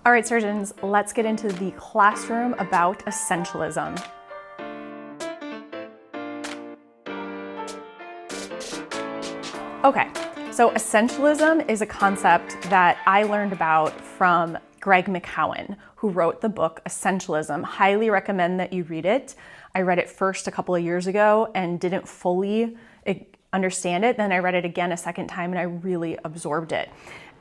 All right, surgeons, let's get into the classroom about essentialism. Okay, so essentialism is a concept that I learned about from Greg McKeown, who wrote the book Essentialism. Highly recommend that you read it. I read it first a couple of years ago and didn't fully understand it. Then I read it again a second time and I really absorbed it.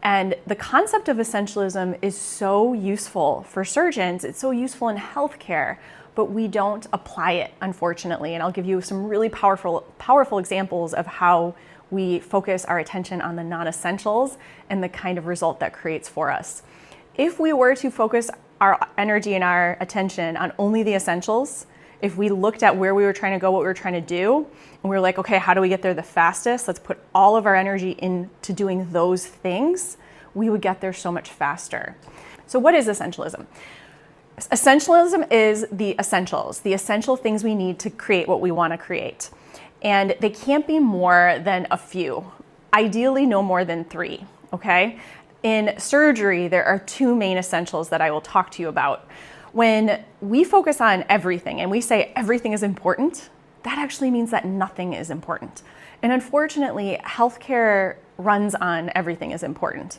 And the concept of essentialism is so useful for surgeons. It's so useful in healthcare, but we don't apply it, unfortunately. And I'll give you some really powerful examples of how we focus our attention on the non-essentials and the kind of result that creates for us. If we were to focus our energy and our attention on only the essentials, if we looked at where we were trying to go, what we were trying to do, and we were like, okay, how do we get there the fastest? Let's put all of our energy into doing those things, we would get there so much faster. So what is essentialism? Essentialism is the essentials, the essential things we need to create what we want to create. And they can't be more than a few, ideally no more than 3, okay? In surgery, there are 2 main essentials that I will talk to you about. When we focus on everything and we say everything is important, that actually means that nothing is important. And unfortunately, healthcare runs on everything is important.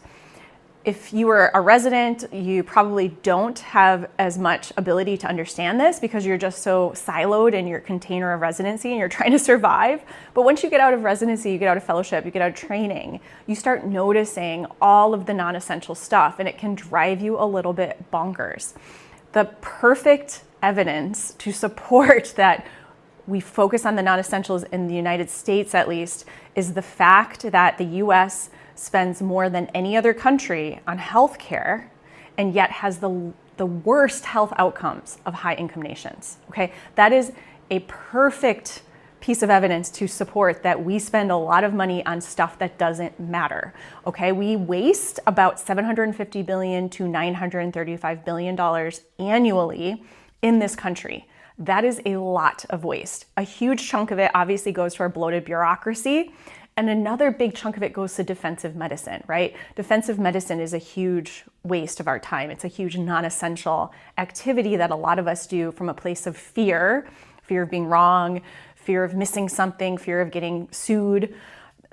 If you were a resident, you probably don't have as much ability to understand this because you're just so siloed in your container of residency and you're trying to survive. But once you get out of residency, you get out of fellowship, you get out of training, you start noticing all of the non-essential stuff and it can drive you a little bit bonkers. The perfect evidence to support that we focus on the non-essentials in the United States, at least, is the fact that the US spends more than any other country on healthcare and yet has the worst health outcomes of high-income nations. Okay, that is a perfect piece of evidence to support that we spend a lot of money on stuff that doesn't matter. Okay, we waste about $750 billion to $935 billion annually in this country. That is a lot of waste. A huge chunk of it obviously goes to our bloated bureaucracy, and another big chunk of it goes to defensive medicine, right? Defensive medicine is a huge waste of our time. It's a huge non-essential activity that a lot of us do from a place of fear of being wrong, fear of missing something, fear of getting sued.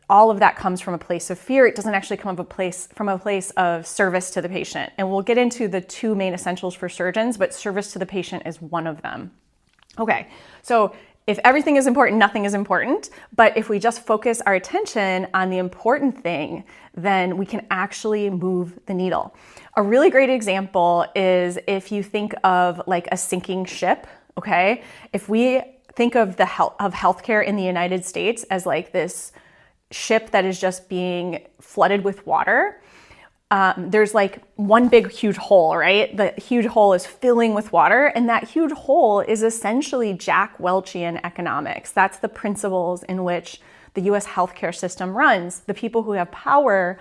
All of that comes from a place of fear. It doesn't actually come from a place of service to the patient. And we'll get into the 2 main essentials for surgeons, but service to the patient is one of them. Okay, so if everything is important, nothing is important. But if we just focus our attention on the important thing, then we can actually move the needle. A really great example is if you think of like a sinking ship, okay? If we think of healthcare in the United States as like this ship that is just being flooded with water, there's like one big huge hole, right? The huge hole is filling with water, and that huge hole is essentially Jack Welchian economics. That's the principles in which the US healthcare system runs. The people who have power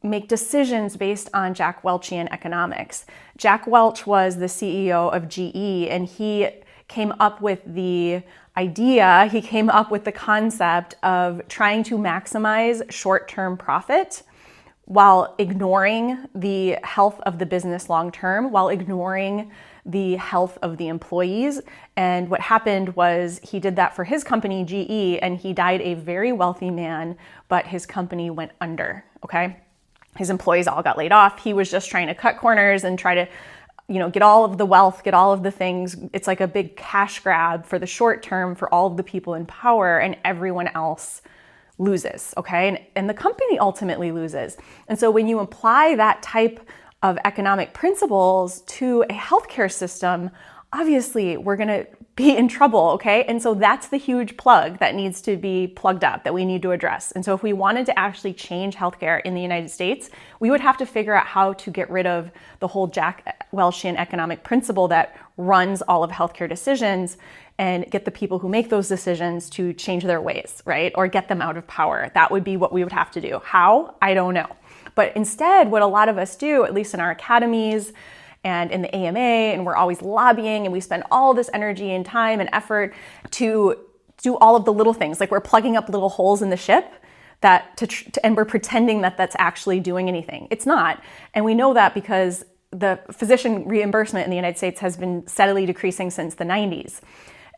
make decisions based on Jack Welchian economics. Jack Welch was the CEO of GE, and he came up with the concept of trying to maximize short-term profit while ignoring the health of the business long-term, while ignoring the health of the employees. And what happened was he did that for his company, GE, and he died a very wealthy man, but his company went under, okay? His employees all got laid off. He was just trying to cut corners and try to get all of the wealth, get all of the things. It's like a big cash grab for the short term for all of the people in power, and everyone else loses, okay? And the company ultimately loses. And so when you apply that type of economic principles to a healthcare system, obviously we're gonna be in trouble, okay? And so that's the huge plug that needs to be plugged up, that we need to address. And so if we wanted to actually change healthcare in the United States, we would have to figure out how to get rid of the whole Jack Welchian economic principle that runs all of healthcare decisions and get the people who make those decisions to change their ways, right? Or get them out of power. That would be what we would have to do. How? I don't know. But instead, what a lot of us do, at least in our academies and in the AMA, and we're always lobbying, and we spend all this energy and time and effort to do all of the little things. Like we're plugging up little holes in the ship and we're pretending that that's actually doing anything. It's not. And we know that because the physician reimbursement in the United States has been steadily decreasing since the 90s.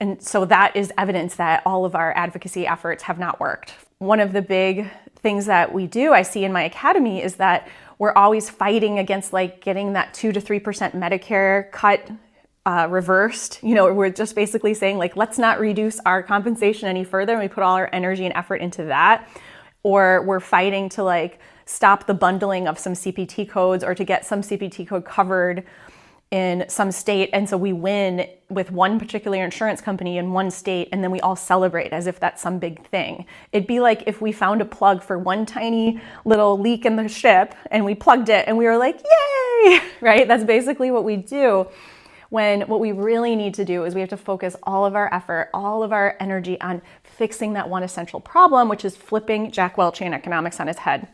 And so that is evidence that all of our advocacy efforts have not worked. One of the big things that we do, I see in my academy, is that we're always fighting against like getting that 2 to 3% Medicare cut reversed. We're just basically saying like, let's not reduce our compensation any further, and we put all our energy and effort into that. Or we're fighting to like stop the bundling of some CPT codes or to get some CPT code covered in some state. And so we win with one particular insurance company in one state, and then we all celebrate as if that's some big thing. It'd be like if we found a plug for one tiny little leak in the ship and we plugged it and we were like, yay, right? That's basically what we do. When what we really need to do is we have to focus all of our effort, all of our energy on fixing that one essential problem, which is flipping Jack Welchian economics on its head.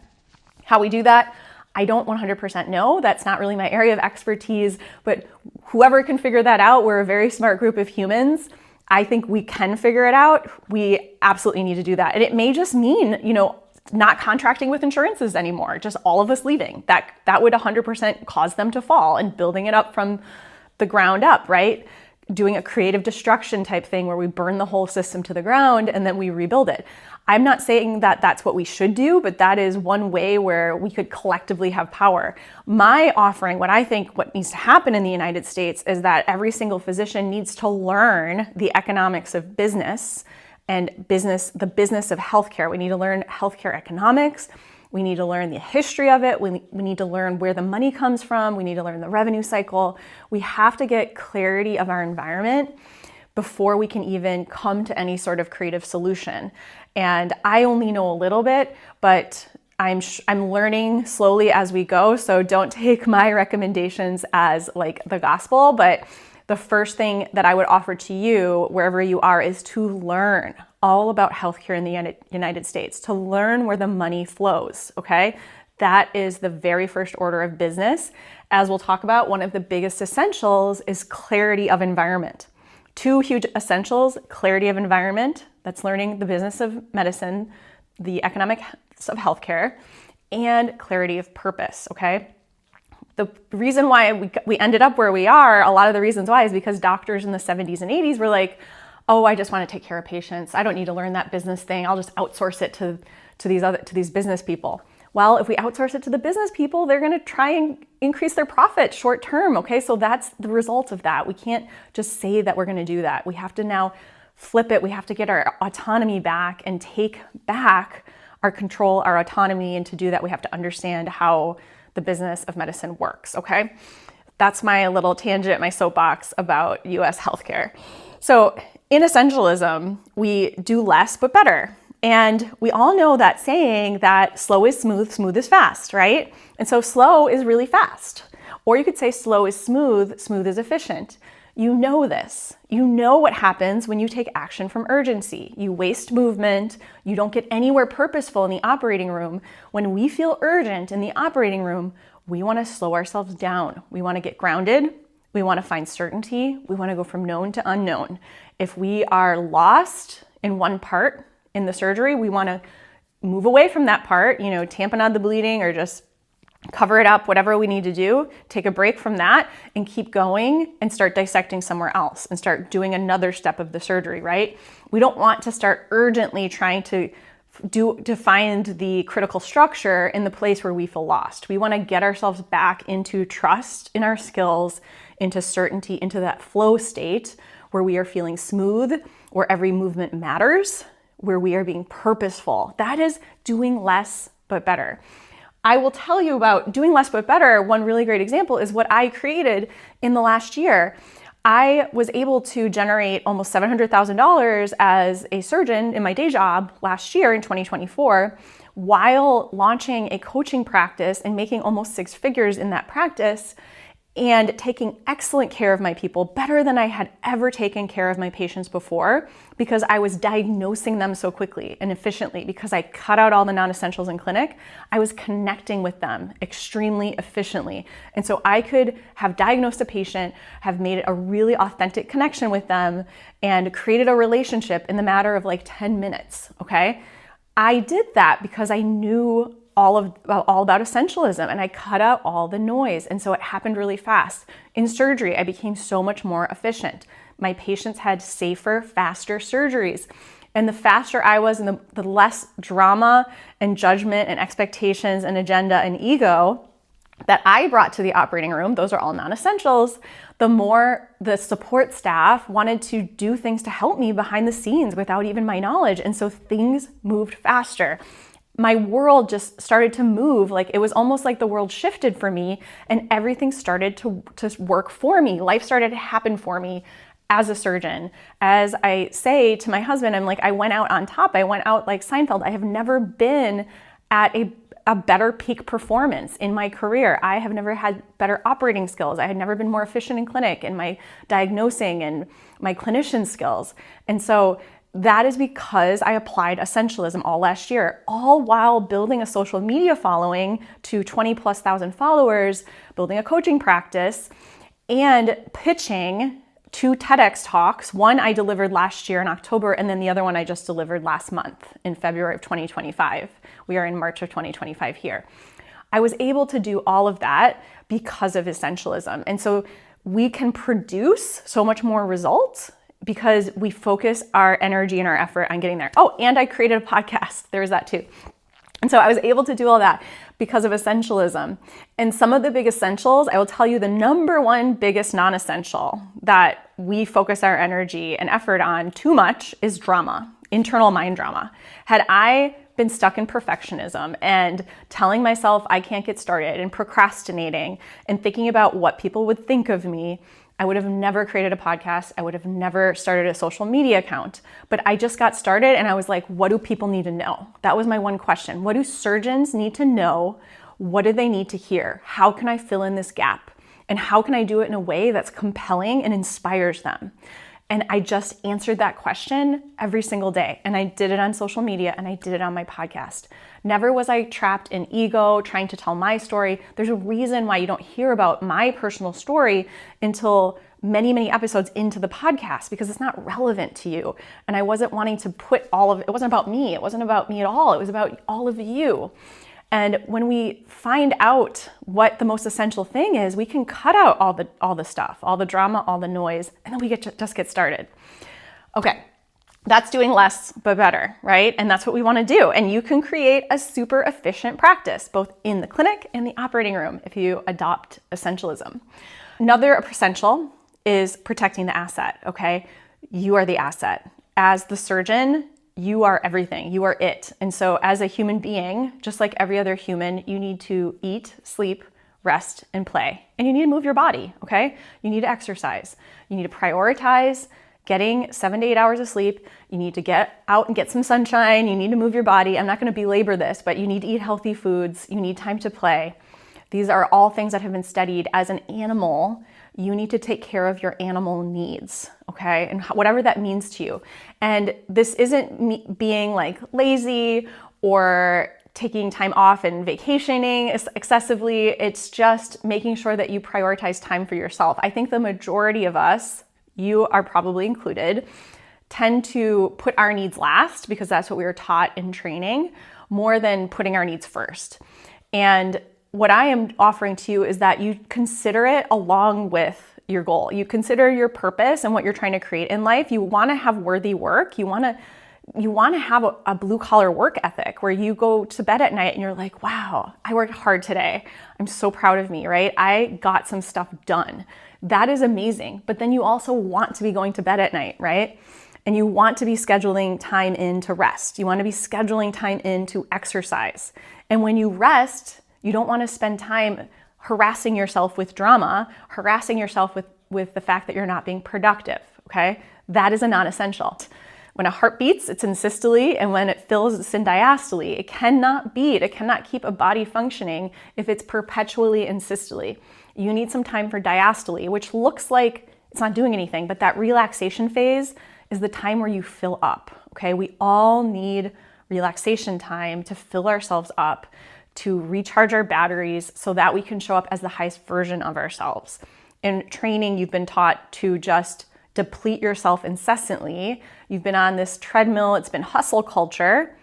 How we do that, I don't 100% know. That's not really my area of expertise, but whoever can figure that out, we're a very smart group of humans. I think we can figure it out. We absolutely need to do that. And it may just mean, not contracting with insurances anymore, just all of us leaving. That would 100% cause them to fall, and building it up from the ground up, right? Doing a creative destruction type thing where we burn the whole system to the ground and then we rebuild it. I'm not saying that that's what we should do, but that is one way where we could collectively have power. My offering, what I think what needs to happen in the United States is that every single physician needs to learn the economics of business and the business of healthcare. We need to learn healthcare economics. We need to learn the history of it. We need to learn where the money comes from. We need to learn the revenue cycle. We have to get clarity of our environment before we can even come to any sort of creative solution. And I only know a little bit, but I'm learning slowly as we go. So don't take my recommendations as like the gospel, but the first thing that I would offer to you, wherever you are, is to learn all about healthcare in the United States, to learn where the money flows, okay? That is the very first order of business. As we'll talk about, one of the biggest essentials is clarity of environment. Two huge essentials: clarity of environment, that's learning the business of medicine, the economics of healthcare, and clarity of purpose, okay? The reason why we ended up where we are, a lot of the reasons why, is because doctors in the 70s and 80s were like, oh, I just want to take care of patients. I don't need to learn that business thing. I'll just outsource it to these business people. Well, if we outsource it to the business people, they're going to try and increase their profit short term, okay? So that's the result of that. We can't just say that we're going to do that. We have to now flip it. We have to get our autonomy back and take back our control, our autonomy. And to do that, we have to understand how the business of medicine works, okay? That's my little tangent, my soapbox about US healthcare. So in essentialism, we do less but better. And we all know that saying that slow is smooth, smooth is fast, right? And so slow is really fast. Or you could say slow is smooth, smooth is efficient. You know this. You know what happens when you take action from urgency. You waste movement. You don't get anywhere purposeful in the operating room. When we feel urgent in the operating room, we want to slow ourselves down. We want to get grounded. We want to find certainty. We want to go from known to unknown. If we are lost in one part in the surgery, we want to move away from that part, tamponade the bleeding or just cover it up, whatever we need to do, take a break from that and keep going and start dissecting somewhere else and start doing another step of the surgery, right? We don't want to start urgently trying to find the critical structure in the place where we feel lost. We want to get ourselves back into trust in our skills, into certainty, into that flow state where we are feeling smooth, where every movement matters, where we are being purposeful. That is doing less but better. I will tell you about doing less but better. One really great example is what I created in the last year. I was able to generate almost $700,000 as a surgeon in my day job last year in 2024, while launching a coaching practice and making almost 6 figures in that practice and taking excellent care of my people, better than I had ever taken care of my patients before, because I was diagnosing them so quickly and efficiently. Because I cut out all the non-essentials in clinic, I was connecting with them extremely efficiently. And so I could have diagnosed a patient, have made a really authentic connection with them, and created a relationship in the matter of like 10 minutes, okay? I did that because I knew all about essentialism, and I cut out all the noise. And so it happened really fast. In surgery, I became so much more efficient. My patients had safer, faster surgeries. And the faster I was and the less drama and judgment and expectations and agenda and ego that I brought to the operating room, those are all non-essentials, the more the support staff wanted to do things to help me behind the scenes without even my knowledge. And so things moved faster. My world just started to move. Like, it was almost like the world shifted for me and everything started to work for me. Life started to happen for me as a surgeon. As I say to my husband, I'm like, I went out on top. I went out like Seinfeld. I have never been at a better peak performance in my career. I have never had better operating skills. I had never been more efficient in clinic in my diagnosing and my clinician skills. And so that is because I applied essentialism all last year, all while building a social media following to 20,000+ followers, building a coaching practice, and pitching 2 TEDx talks. One I delivered last year in October, and then the other one I just delivered last month in February of 2025. We are in March of 2025 here. I was able to do all of that because of essentialism. And so we can produce so much more results because we focus our energy and our effort on getting there. Oh, and I created a podcast. There was that too. And so I was able to do all that because of essentialism. And some of the big essentials, I will tell you the number one biggest non-essential that we focus our energy and effort on too much is drama, internal mind drama. Had I been stuck in perfectionism and telling myself I can't get started and procrastinating and thinking about what people would think of me, I would have never created a podcast. I would have never started a social media account. But I just got started and I was like, what do people need to know? That was my one question. What do surgeons need to know? What do they need to hear? How can I fill in this gap? And how can I do it in a way that's compelling and inspires them? And I just answered that question every single day. And I did it on social media and I did it on my podcast. Never was I trapped in ego, trying to tell my story. There's a reason why you don't hear about my personal story until many, many episodes into the podcast, because it's not relevant to you. And I wasn't wanting to put it wasn't about me. It wasn't about me at all. It was about all of you. And when we find out what the most essential thing is, we can cut out all the stuff, all the drama, all the noise, and then we just get started. Okay, that's doing less but better, right? And that's what we want to do. And you can create a super efficient practice, both in the clinic and the operating room, if you adopt essentialism. Another essential is protecting the asset, okay? You are the asset. As the surgeon, you are everything. You are it. And so as a human being, just like every other human, you need to eat, sleep, rest, and play. And you need to move your body, okay? You need to exercise. You need to prioritize getting 7 to 8 hours of sleep. You need to get out and get some sunshine. You need to move your body. I'm not going to belabor this, but you need to eat healthy foods. You need time to play. These are all things that have been studied. As an animal, you need to take care of your animal needs, okay? And whatever that means to you. And this isn't me being like lazy or taking time off and vacationing excessively. It's just making sure that you prioritize time for yourself. I think the majority of us, you are probably included, tend to put our needs last because that's what we were taught in training, more than putting our needs first. And what I am offering to you is that you consider it along with your goal. You consider your purpose and what you're trying to create in life. You want to have worthy work. You want to have a blue collar work ethic where you go to bed at night and you're like, wow, I worked hard today. I'm so proud of me, right? I got some stuff done. That is amazing. But then you also want to be going to bed at night, right? And you want to be scheduling time in to rest. You want to be scheduling time in to exercise. And when you rest, you don't want to spend time harassing yourself with drama, harassing yourself with the fact that you're not being productive, okay? That is a non-essential. When a heart beats, it's in systole, and when it fills, it's in diastole. It cannot beat, it cannot keep a body functioning if it's perpetually in systole. You need some time for diastole, which looks like it's not doing anything, but that relaxation phase is the time where you fill up, okay? We all need relaxation time to fill ourselves up, to recharge our batteries so that we can show up as the highest version of ourselves. In training, you've been taught to just deplete yourself incessantly. You've been on this treadmill. It's been hustle culture.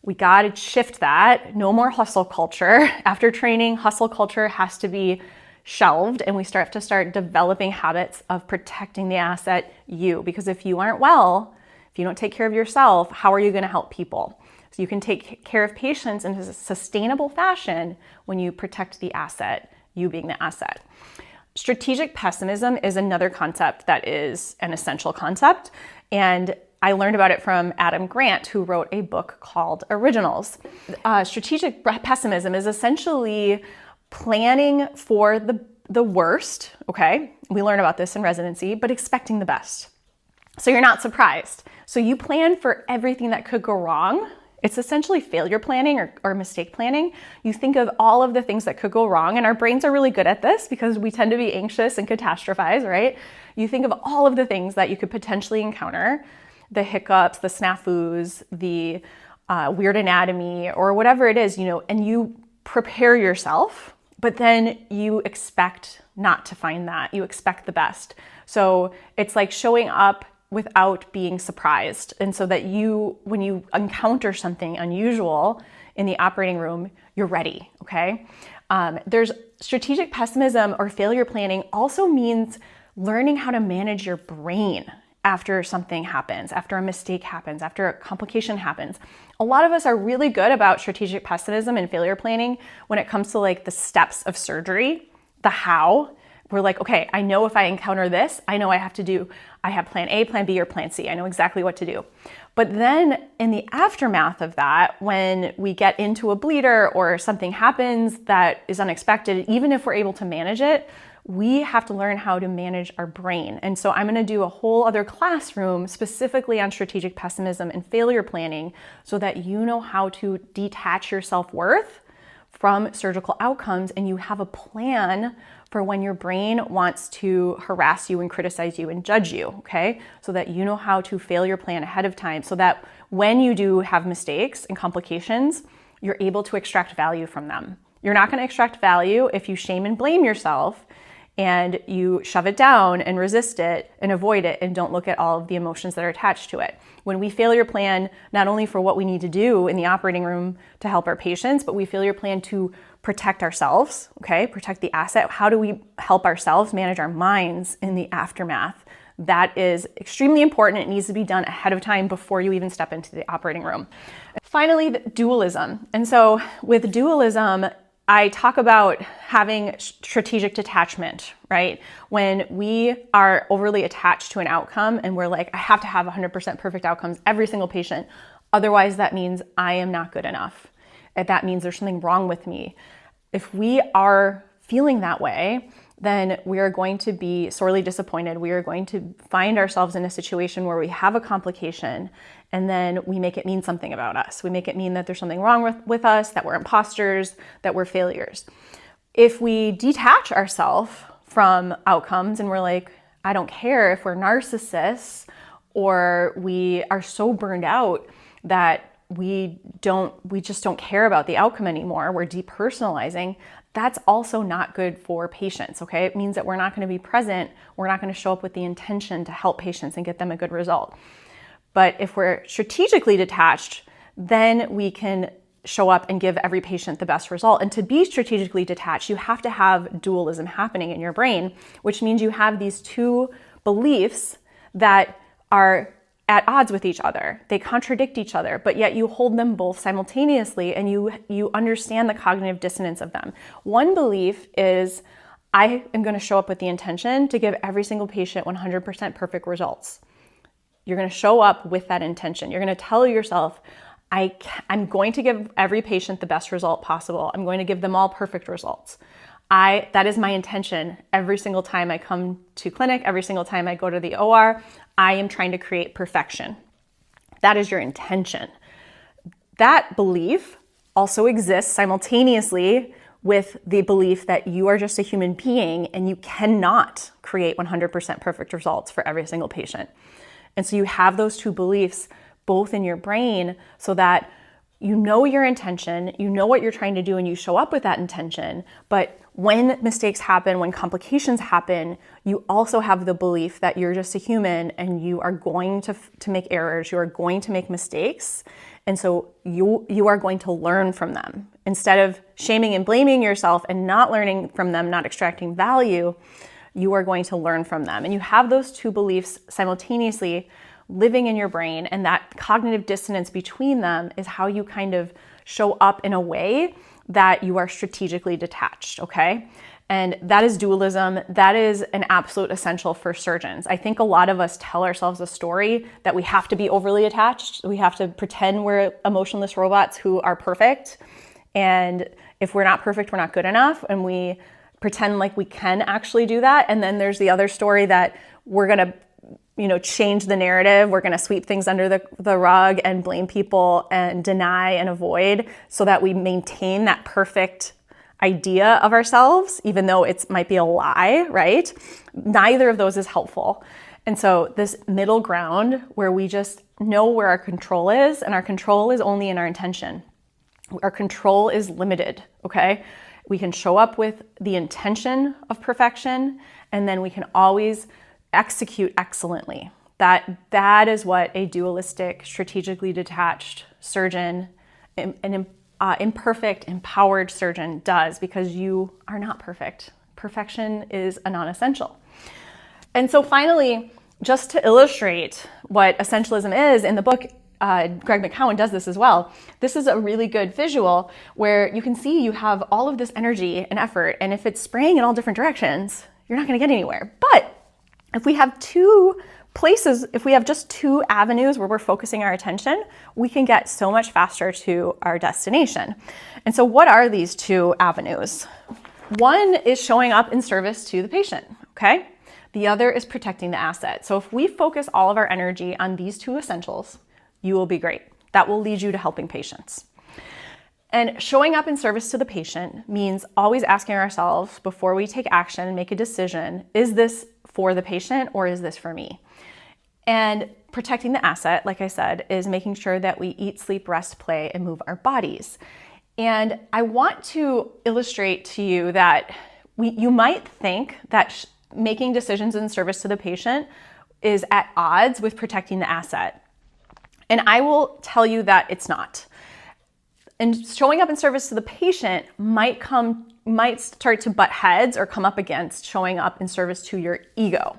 We got to shift that. No more hustle culture. After training, hustle culture has to be shelved, and we have to start developing habits of protecting the asset, you. Because if you aren't well, if you don't take care of yourself, how are you going to help people? So you can take care of patients in a sustainable fashion when you protect the asset, you being the asset. Strategic pessimism is another concept that is an essential concept, and I learned about it from Adam Grant, who wrote a book called Originals. Strategic pessimism is essentially planning for the worst, okay? We learn about this in residency, but expecting the best. So you're not surprised. So you plan for everything that could go wrong. It's essentially failure planning or mistake planning. You think of all of the things that could go wrong, and our brains are really good at this because we tend to be anxious and catastrophize, right? You think of all of the things that you could potentially encounter, the hiccups, the snafus, the weird anatomy, or whatever it is, and you prepare yourself, but then you expect not to find that. You expect the best. So it's like showing up without being surprised. And so that when you encounter something unusual in the operating room, you're ready, okay? There's strategic pessimism or failure planning also means learning how to manage your brain after something happens, after a mistake happens, after a complication happens. A lot of us are really good about strategic pessimism and failure planning when it comes to like the steps of surgery, the how. We're like, okay, I know if I encounter this, I know I have plan A, plan B, or plan C. I know exactly what to do. But then in the aftermath of that, when we get into a bleeder or something happens that is unexpected, even if we're able to manage it, we have to learn how to manage our brain. And so I'm going to do a whole other classroom specifically on strategic pessimism and failure planning so that you know how to detach your self-worth from surgical outcomes, and you have a plan for when your brain wants to harass you and criticize you and judge you, okay? So that you know how to failure plan ahead of time so that when you do have mistakes and complications, you're able to extract value from them. You're not going to extract value if you shame and blame yourself and you shove it down and resist it and avoid it and don't look at all of the emotions that are attached to it. When we failure plan, not only for what we need to do in the operating room to help our patients, but we failure plan to protect ourselves, okay? Protect the asset. How do we help ourselves manage our minds in the aftermath? That is extremely important. It needs to be done ahead of time before you even step into the operating room. Finally, dualism. And so with dualism, I talk about having strategic detachment, right? When we are overly attached to an outcome and we're like, I have to have 100% perfect outcomes every single patient. Otherwise, that means I am not good enough. That means there's something wrong with me. If we are feeling that way, then we are going to be sorely disappointed. We are going to find ourselves in a situation where we have a complication and then we make it mean something about us. We make it mean that there's something wrong with us, that we're imposters, that we're failures. If we detach ourselves from outcomes and we're like, I don't care if we're narcissists or we are so burned out that we just don't care about the outcome anymore, we're depersonalizing, that's also not good for patients, okay? It means that we're not going to be present, we're not going to show up with the intention to help patients and get them a good result. But if we're strategically detached, then we can show up and give every patient the best result. And to be strategically detached, you have to have dualism happening in your brain, which means you have these two beliefs that are at odds with each other. They contradict each other, but yet you hold them both simultaneously and you understand the cognitive dissonance of them. One belief is, I am going to show up with the intention to give every single patient 100% perfect results. You're going to show up with that intention. You're going to tell yourself, I'm going to give every patient the best result possible. I'm going to give them all perfect results. That is my intention. Every single time I come to clinic, every single time I go to the OR, I am trying to create perfection. That is your intention. That belief also exists simultaneously with the belief that you are just a human being and you cannot create 100% perfect results for every single patient. And so you have those two beliefs both in your brain so that you know your intention, you know what you're trying to do, and you show up with that intention. But when mistakes happen, when complications happen, you also have the belief that you're just a human and you are going to make errors, you are going to make mistakes. And so you are going to learn from them. Instead of shaming and blaming yourself and not learning from them, not extracting value, you are going to learn from them. And you have those two beliefs simultaneously living in your brain, and that cognitive dissonance between them is how you kind of show up in a way that you are strategically detached, okay? And that is dualism. That is an absolute essential for surgeons. I think a lot of us tell ourselves a story that we have to be overly attached. We have to pretend we're emotionless robots who are perfect. And if we're not perfect, we're not good enough. And we pretend like we can actually do that. And then there's the other story that we're going to change the narrative. We're going to sweep things under the rug and blame people and deny and avoid so that we maintain that perfect idea of ourselves, even though it might be a lie, right? Neither of those is helpful. And so this middle ground where we just know where our control is, and our control is only in our intention. Our control is limited, okay? We can show up with the intention of perfection, and then we can always execute excellently. That is what a dualistic, strategically detached surgeon, an imperfect, empowered surgeon does, because you are not perfect. Perfection is a non-essential. And so finally, just to illustrate what essentialism is, in the book, Greg McKeown does this as well. This is a really good visual where you can see you have all of this energy and effort, and if it's spraying in all different directions, you're not going to get anywhere. But if we have if we have just two avenues where we're focusing our attention, we can get so much faster to our destination. And so what are these two avenues? One is showing up in service to the patient, okay? The other is protecting the asset. So if we focus all of our energy on these two essentials, you will be great. That will lead you to helping patients. And showing up in service to the patient means always asking ourselves before we take action and make a decision, is this for the patient or is this for me? And protecting the asset, like I said, is making sure that we eat, sleep, rest, play, and move our bodies. And I want to illustrate to you that you might think that making decisions in service to the patient is at odds with protecting the asset. And I will tell you that it's not. And showing up in service to the patient might start to butt heads or come up against showing up in service to your ego.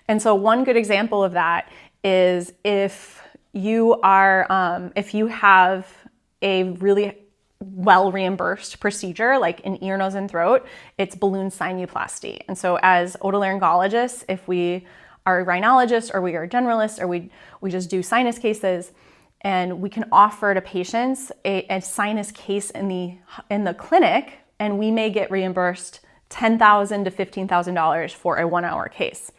And so one good example of that is if you have a really well reimbursed procedure, like an ear, nose, and throat, it's balloon sinuplasty. And so as otolaryngologists, if we are rhinologists or we are generalists or we just do sinus cases, and we can offer to patients a sinus case in the clinic, and we may get reimbursed $10,000 to $15,000 for a 1-hour case.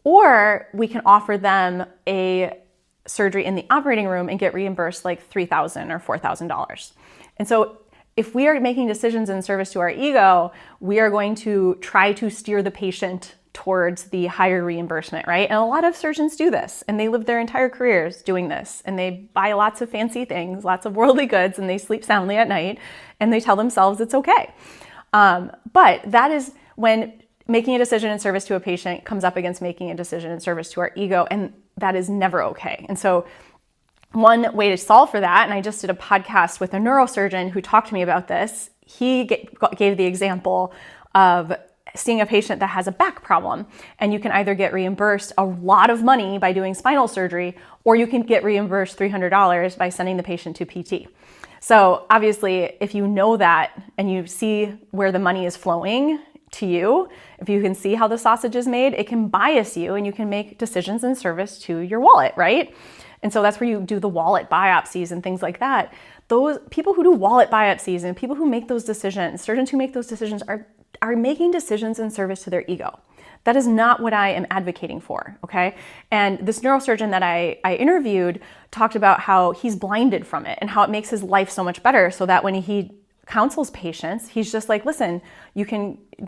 Or we can offer them a surgery in the operating room and get reimbursed like $3,000 or $4,000. And so if we are making decisions in service to our ego, we are going to try to steer the patient towards the higher reimbursement, right? And a lot of surgeons do this, and they live their entire careers doing this, and they buy lots of fancy things, lots of worldly goods, and they sleep soundly at night, and they tell themselves it's okay. But that is when making a decision in service to a patient comes up against making a decision in service to our ego, and that is never okay. And so one way to solve for that, and I just did a podcast with a neurosurgeon who talked to me about this, he gave the example of seeing a patient that has a back problem, and you can either get reimbursed a lot of money by doing spinal surgery, or you can get reimbursed $300 by sending the patient to PT. So obviously, if you know that and you see where the money is flowing to you, if you can see how the sausage is made, it can bias you and you can make decisions in service to your wallet, right? And so that's where you do the wallet biopsies and things like that. Those people who do wallet biopsies and people who make those decisions, surgeons who make those decisions are making decisions in service to their ego. That is not what I am advocating for, okay? And this neurosurgeon that I interviewed talked about how he's blinded from it and how it makes his life so much better, so that when he counsels patients, he's just like, listen,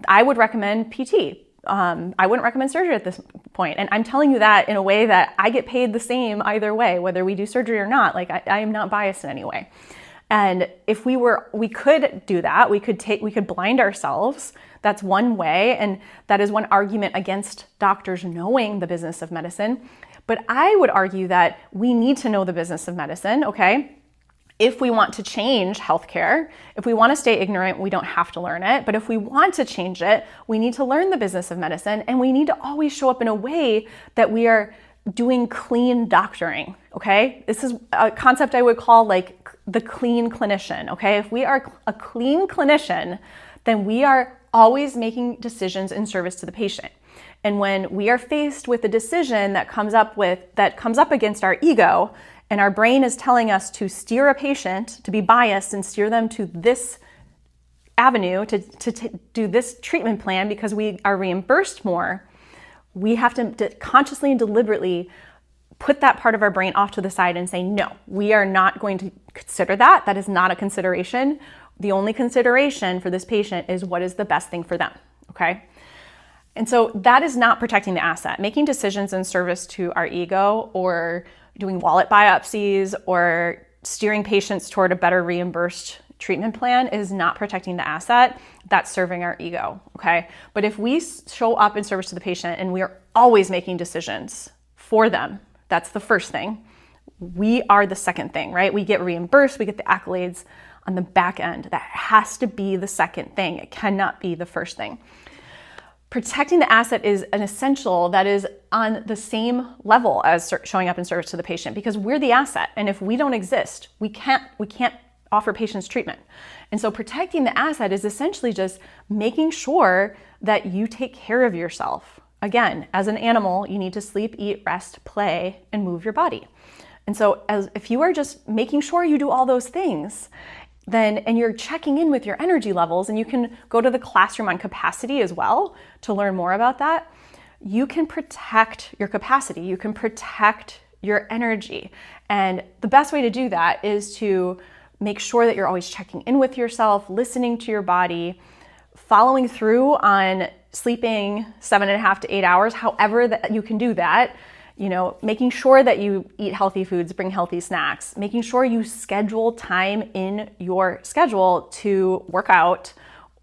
I would recommend PT. I wouldn't recommend surgery at this point. And I'm telling you that in a way that I get paid the same either way, whether we do surgery or not. Like I am not biased in any way. And if we could do that. We could blind ourselves. That's one way. And that is one argument against doctors knowing the business of medicine. But I would argue that we need to know the business of medicine, okay? if we want to change healthcare, if we want to stay ignorant, we don't have to learn it. But if we want to change it, we need to learn the business of medicine, and we need to always show up in a way that we are doing clean doctoring, okay? This is a concept I would call like the clean clinician, okay? If we are a clean clinician, then we are always making decisions in service to the patient. And when we are faced with a decision that comes up against our ego, and our brain is telling us to steer a patient, to be biased and steer them to this avenue, to do this treatment plan because we are reimbursed more, we have to consciously and deliberately put that part of our brain off to the side and say, no, we are not going to consider that. That is not a consideration. The only consideration for this patient is what is the best thing for them, okay? And so that is not protecting the asset. Making decisions in service to our ego, or doing wallet biopsies, or steering patients toward a better reimbursed treatment plan is not protecting the asset. That's serving our ego, okay? But if we show up in service to the patient and we are always making decisions for them, that's the first thing. We are the second thing, right? We get reimbursed, we get the accolades on the back end. That has to be the second thing. It cannot be the first thing. Protecting the asset is an essential that is on the same level as showing up in service to the patient, because we're the asset. And if we don't exist, we can't offer patients treatment. And so protecting the asset is essentially just making sure that you take care of yourself. Again, as an animal, you need to sleep, eat, rest, play, and move your body. And so if you are just making sure you do all those things, and you're checking in with your energy levels, and you can go to the classroom on capacity as well to learn more about that, you can protect your capacity, you can protect your energy. And the best way to do that is to make sure that you're always checking in with yourself, listening to your body, following through on sleeping 7.5 to 8 hours, however that you can do that. Making sure that you eat healthy foods, bring healthy snacks, making sure you schedule time in your schedule to work out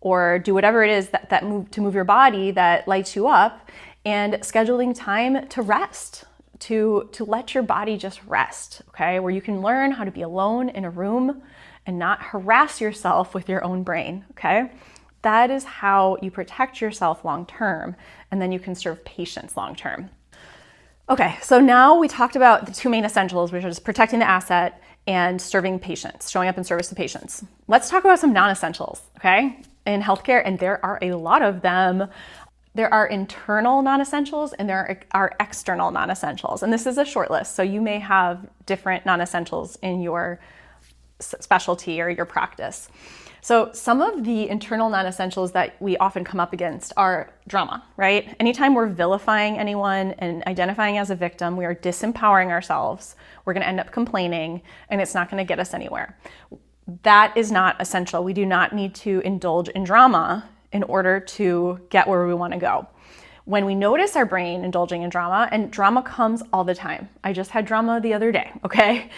or do whatever it is to move your body that lights you up, and scheduling time to rest, to let your body just rest, okay? Where you can learn how to be alone in a room and not harass yourself with your own brain, okay? That is how you protect yourself long term, and then you can serve patients long term. Okay, so now we talked about the two main essentials, which is protecting the asset and serving patients, showing up in service to patients. Let's talk about some non-essentials, okay, in healthcare, and there are a lot of them. There are internal non-essentials and there are external non-essentials, and this is a short list, so you may have different non-essentials in your specialty or your practice. So some of the internal non-essentials that we often come up against are drama, right? Anytime we're vilifying anyone and identifying as a victim, we are disempowering ourselves. We're going to end up complaining, and it's not going to get us anywhere. That is not essential. We do not need to indulge in drama in order to get where we want to go. When we notice our brain indulging in drama, and drama comes all the time. I just had drama the other day, okay?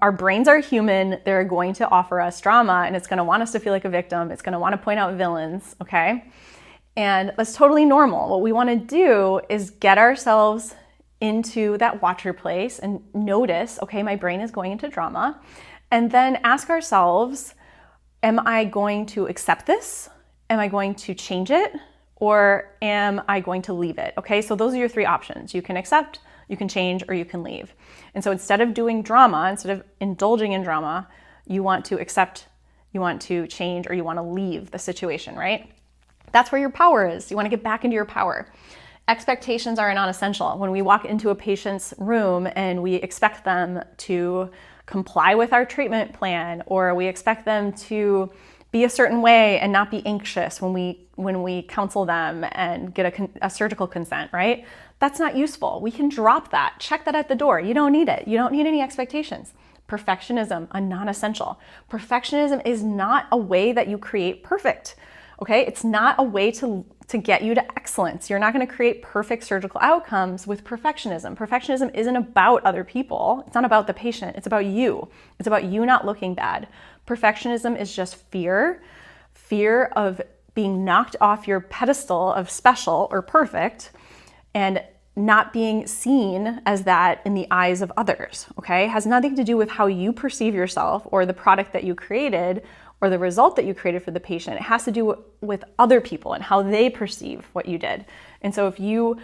Our brains are human. They're going to offer us drama, and it's going to want us to feel like a victim. It's going to want to point out villains, okay? And that's totally normal. What we want to do is get ourselves into that watcher place and notice, okay, my brain is going into drama, and then ask ourselves, am I going to accept this? Am I going to change it? Or am I going to leave it? Okay, so those are your three options. You can accept, you can change, or you can leave. And so instead of doing drama, instead of indulging in drama, you want to accept, you want to change, or you want to leave the situation, right? That's where your power is. You want to get back into your power. Expectations are non-essential. When we walk into a patient's room and we expect them to comply with our treatment plan, or we expect them to be a certain way and not be anxious when we counsel them and get a surgical consent, right? That's not useful. We can drop that. Check that at the door. You don't need it. You don't need any expectations. Perfectionism, a non-essential. Perfectionism is not a way that you create perfect, okay? It's not a way to get you to excellence. You're not going to create perfect surgical outcomes with perfectionism. Perfectionism isn't about other people. It's not about the patient. It's about you. It's about you not looking bad. Perfectionism is just fear of being knocked off your pedestal of special or perfect and not being seen as that in the eyes of others, okay? It has nothing to do with how you perceive yourself or the product that you created or the result that you created for the patient. It has to do with other people and how they perceive what you did. And so if you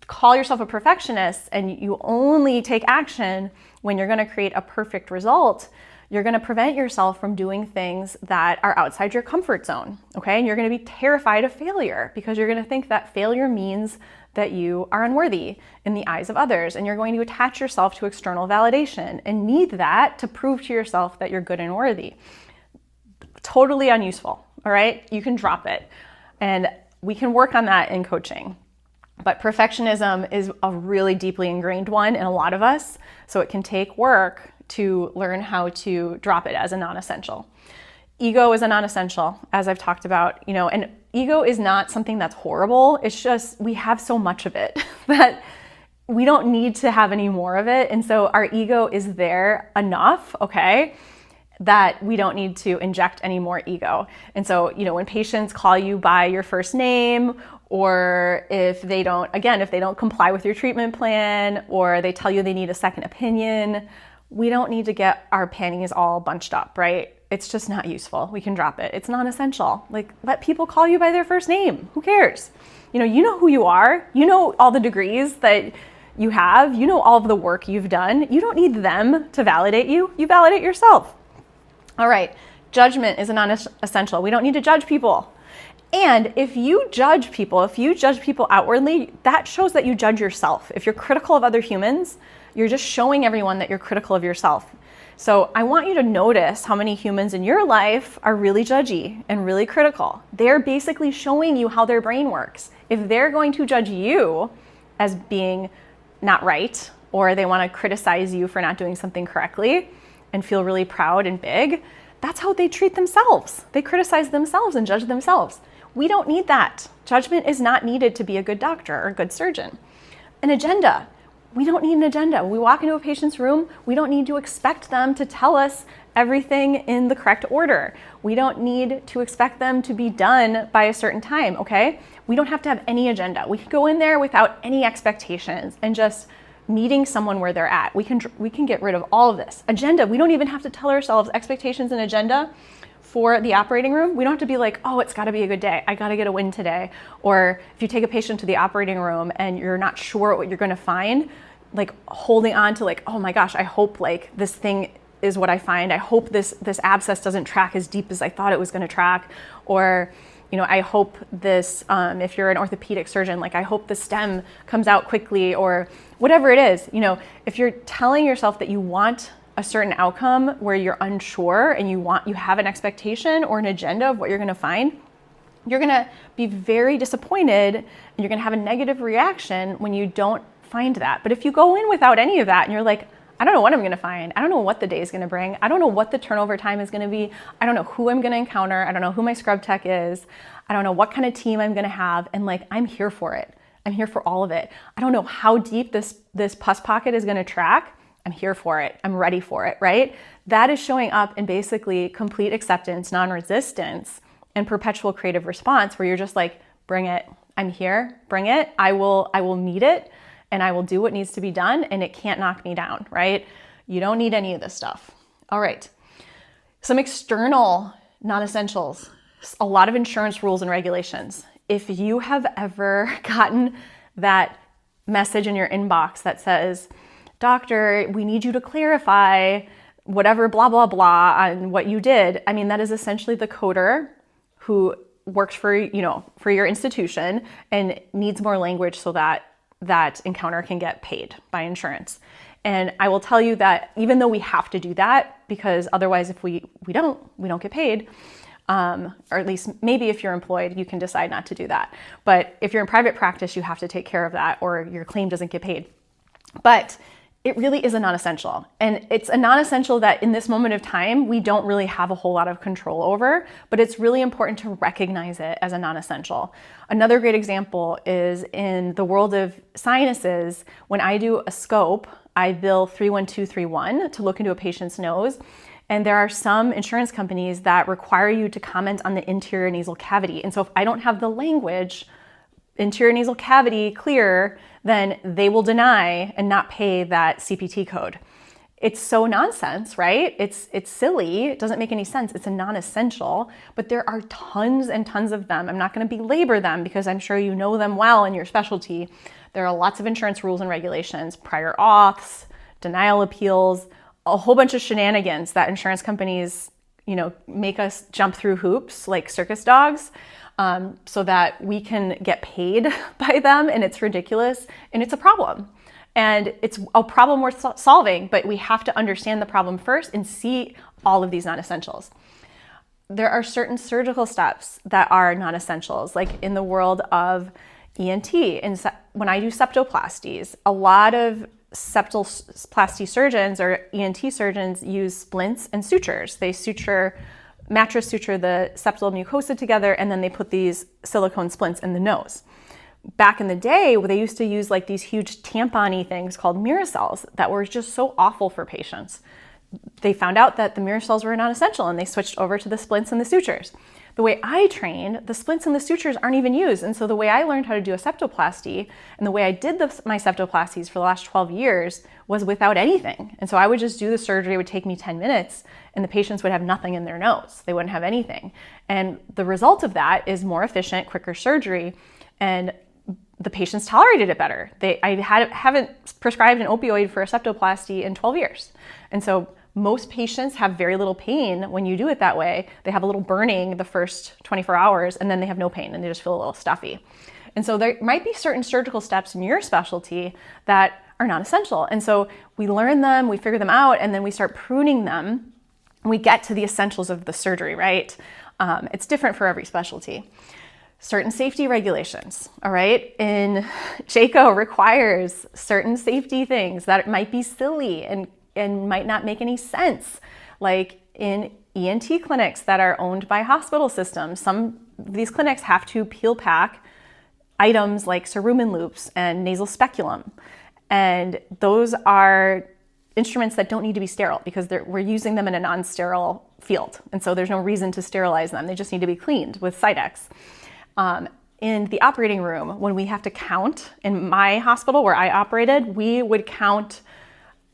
call yourself a perfectionist and you only take action when you're going to create a perfect result, you're going to prevent yourself from doing things that are outside your comfort zone, okay? And you're going to be terrified of failure because you're going to think that failure means that you are unworthy in the eyes of others, and you're going to attach yourself to external validation and need that to prove to yourself that you're good and worthy. Totally unuseful, all right? You can drop it. And we can work on that in coaching. But perfectionism is a really deeply ingrained one in a lot of us, so it can take work to learn how to drop it as a non-essential. Ego is a non-essential, as I've talked about, and ego is not something that's horrible. It's just we have so much of it that we don't need to have any more of it. And so our ego is there enough, okay, that we don't need to inject any more ego. And so, when patients call you by your first name, or if they don't comply with your treatment plan, or they tell you they need a second opinion, we don't need to get our panties all bunched up, right? It's just not useful. We can drop it. It's non-essential. Let people call you by their first name. Who cares? You know who you are. You know all the degrees that you have. You know all of the work you've done. You don't need them to validate you. You validate yourself. All right. Judgment is a non-essential. We don't need to judge people. And if you judge people outwardly, that shows that you judge yourself. If you're critical of other humans, you're just showing everyone that you're critical of yourself. So I want you to notice how many humans in your life are really judgy and really critical. They're basically showing you how their brain works. If they're going to judge you as being not right, or they want to criticize you for not doing something correctly and feel really proud and big, that's how they treat themselves. They criticize themselves and judge themselves. We don't need that. Judgment is not needed to be a good doctor or a good surgeon. An agenda. We don't need an agenda. When we walk into a patient's room, we don't need to expect them to tell us everything in the correct order. We don't need to expect them to be done by a certain time, okay? We don't have to have any agenda. We can go in there without any expectations and just meeting someone where they're at. We can get rid of all of this. Agenda, we don't even have to tell ourselves expectations and agenda for the operating room. We don't have to be like, oh, it's gotta be a good day. I gotta get a win today. Or if you take a patient to the operating room and you're not sure what you're gonna find, holding on to oh my gosh, I hope this thing is what I find. I hope this abscess doesn't track as deep as I thought it was gonna track. Or, I hope this, if you're an orthopedic surgeon, I hope the stem comes out quickly, or whatever it is. If you're telling yourself that you want a certain outcome where you're unsure and you have an expectation or an agenda of what you're going to find, you're going to be very disappointed and you're going to have a negative reaction when you don't find that. But if you go in without any of that and you're like, I don't know what I'm going to find. I don't know what the day is going to bring. I don't know what the turnover time is going to be. I don't know who I'm going to encounter. I don't know who my scrub tech is. I don't know what kind of team I'm going to have. And I'm here for it. I'm here for all of it. I don't know how deep this pus pocket is going to track. I'm here for it. I'm ready for it, right? That is showing up in basically complete acceptance, non-resistance, and perpetual creative response, where you're just bring it. I'm here. Bring it. I will meet it, and I will do what needs to be done, and it can't knock me down, right? You don't need any of this stuff. All right. Some external non-essentials. A lot of insurance rules and regulations. If you have ever gotten that message in your inbox that says, doctor, we need you to clarify whatever blah, blah, blah on what you did. I mean, that is essentially the coder who works for your institution and needs more language so that that encounter can get paid by insurance. And I will tell you that even though we have to do that, because otherwise if we don't get paid, or at least maybe if you're employed, you can decide not to do that. But if you're in private practice, you have to take care of that or your claim doesn't get paid. But it really is a non-essential. And it's a non-essential that in this moment of time, we don't really have a whole lot of control over, but it's really important to recognize it as a non-essential. Another great example is in the world of sinuses. When I do a scope, I bill 31231 to look into a patient's nose. And there are some insurance companies that require you to comment on the interior nasal cavity. And so if I don't have the language anterior nasal cavity clear, then they will deny and not pay that CPT code. It's so nonsense, right? It's silly. It doesn't make any sense. It's a non-essential, but there are tons and tons of them. I'm not going to belabor them because I'm sure you know them well in your specialty. There are lots of insurance rules and regulations, prior auths, denial appeals, a whole bunch of shenanigans that insurance companies, make us jump through hoops like circus dogs, so that we can get paid by them, and it's ridiculous, and it's a problem. And it's a problem worth solving, but we have to understand the problem first and see all of these non-essentials. There are certain surgical steps that are non-essentials, like in the world of ENT. And when I do septoplasties, a lot of septoplasty surgeons or ENT surgeons use splints and sutures. They mattress suture the septal mucosa together, and then they put these silicone splints in the nose. Back in the day, they used to use like these huge tampon-y things called Miracells that were just so awful for patients. They found out that the Miracells were non-essential, and they switched over to the splints and the sutures. The way I train, the splints and the sutures aren't even used. And so the way I learned how to do a septoplasty and the way I did my septoplasties for the last 12 years was without anything. And so I would just do the surgery. It would take me 10 minutes and the patients would have nothing in their nose. They wouldn't have anything. And the result of that is more efficient, quicker surgery, and the patients tolerated it better. I haven't prescribed an opioid for a septoplasty in 12 years. And so most patients have very little pain when you do it that way. They have a little burning the first 24 hours, and then they have no pain, and they just feel a little stuffy. And so there might be certain surgical steps in your specialty that are non-essential. And so we learn them, we figure them out, and then we start pruning them, and we get to the essentials of the surgery, right? It's different for every specialty. Certain safety regulations, all right? And JACO requires certain safety things that might be silly and might not make any sense. Like in ENT clinics that are owned by hospital systems, some of these clinics have to peel pack items like cerumen loops and nasal speculum. And those are instruments that don't need to be sterile because we're using them in a non-sterile field. And so there's no reason to sterilize them. They just need to be cleaned with Cydex. In the operating room, when we have to count, in my hospital where I operated, we would count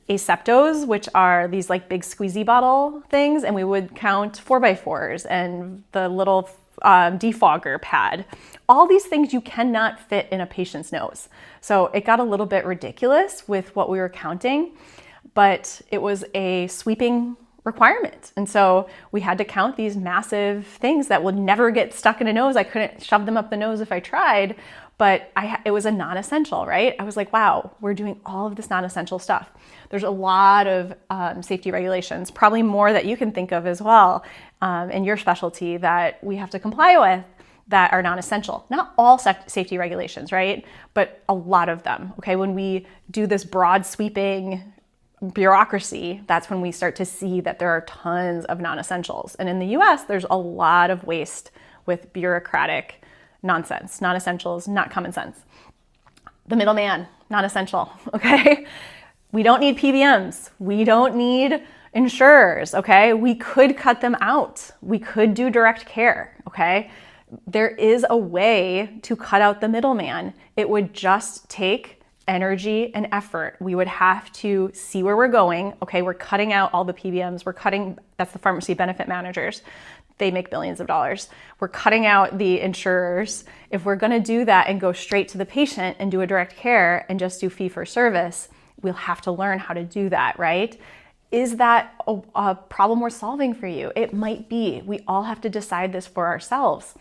aseptos, which are these like big squeezy bottle things, and we would count 4x4s and the little defogger pad. All these things you cannot fit in a patient's nose. So it got a little bit ridiculous with what we were counting, but it was a sweeping requirement. And so we had to count these massive things that would never get stuck in a nose. I couldn't shove them up the nose if I tried, but it was a non-essential, right? I was like, wow, we're doing all of this non-essential stuff. There's a lot of safety regulations, probably more that you can think of as well in your specialty that we have to comply with that are non-essential. Not all safety regulations, right? But a lot of them, okay? When we do this broad sweeping bureaucracy, that's when we start to see that there are tons of non-essentials. And in the US, there's a lot of waste with bureaucratic nonsense, non-essentials, not common sense. The middleman, non-essential, okay? We don't need PBMs. We don't need insurers, okay? We could cut them out. We could do direct care, okay? There is a way to cut out the middleman. It would just take energy and effort. We would have to see where we're going. Okay, we're cutting out all the PBMs. That's the pharmacy benefit managers. They make billions of dollars. We're cutting out the insurers. If we're gonna do that and go straight to the patient and do a direct care and just do fee for service, we'll have to learn how to do that, right? Is that a problem we're solving for you? It might be. We all have to decide this for ourselves.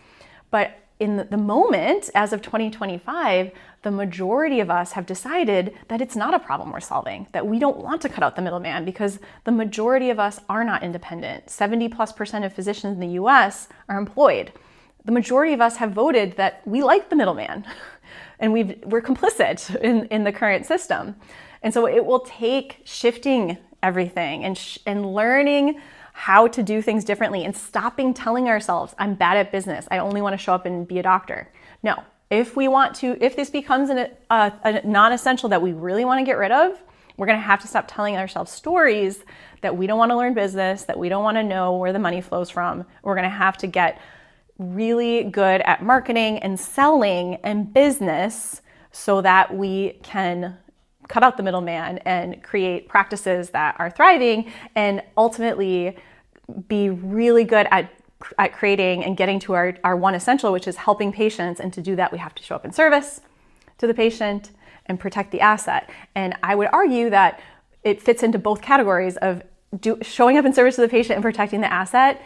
But in the moment, as of 2025, the majority of us have decided that it's not a problem we're solving, that we don't want to cut out the middleman because the majority of us are not independent. 70+% of physicians in the US are employed. The majority of us have voted that we like the middleman and we're complicit in the current system. And so it will take shifting everything and learning how to do things differently and stopping telling ourselves, I'm bad at business. I only want to show up and be a doctor. No, if this becomes a non-essential that we really want to get rid of, we're going to have to stop telling ourselves stories that we don't want to learn business, that we don't want to know where the money flows from. We're going to have to get really good at marketing and selling and business so that we can cut out the middleman and create practices that are thriving, and ultimately be really good at creating and getting to our one essential, which is helping patients. And to do that, we have to show up in service to the patient and protect the asset. And I would argue that it fits into both categories of showing up in service to the patient and protecting the asset.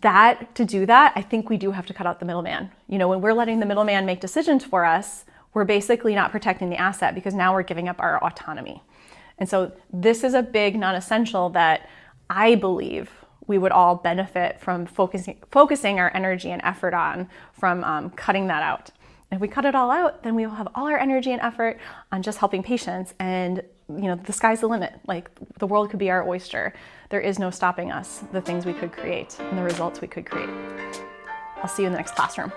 To do that, I think we do have to cut out the middleman. When we're letting the middleman make decisions for us, we're basically not protecting the asset, because now we're giving up our autonomy. And so this is a big non-essential that I believe we would all benefit from focusing our energy and effort on, from cutting that out. And if we cut it all out, then we will have all our energy and effort on just helping patients, and the sky's the limit. Like, the world could be our oyster. There is no stopping us, the things we could create and the results we could create. I'll see you in the next classroom.